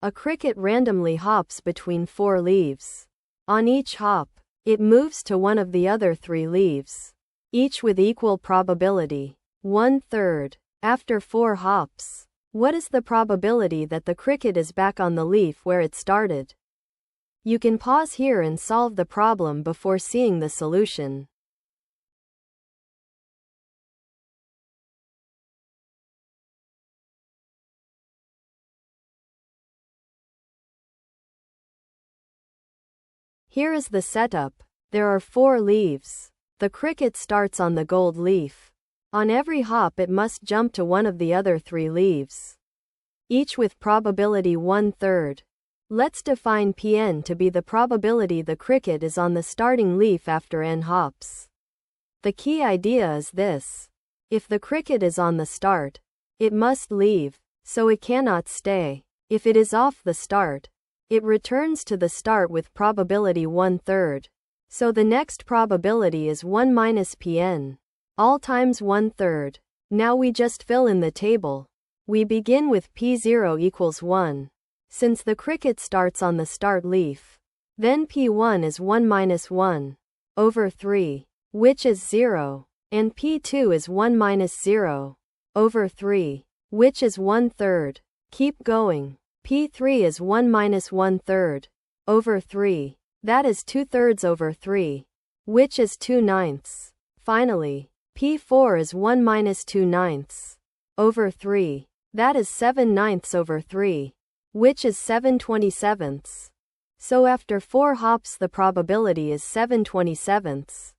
A cricket randomly hops between 4 leaves. On each hop, it moves to one of the other 3 leaves, each with equal probability, 1/3. After 4 hops, what is the probability that the cricket is back on the leaf where it started? You can pause here and solve the problem before seeing the solution. Here is the setup. There are 4 leaves. The cricket starts on the gold leaf. On every hop it must jump to one of the other 3 leaves, each with probability 1/3. Let's define Pn to be the probability the cricket is on the starting leaf after n hops. The key idea is this. If the cricket is on the start, it must leave, so it cannot stay. If it is off the start, it returns to the start with probability 1/3. So the next probability is 1 minus Pn, all times 1/3. Now we just fill in the table. We begin with P0 equals 1. Since the cricket starts on the start leaf, then P1 is 1 minus 1 over 3, which is 0, and P2 is 1 minus 0 over 3, which is 1/3. Keep going. P3 is 1 minus 1/3 over 3, that is 2/3 over 3, which is 2/9. Finally, P4 is 1 minus 2/9 over 3, that is 7/9 over 3, which is 7/27. So after 4 hops the probability is 7/27.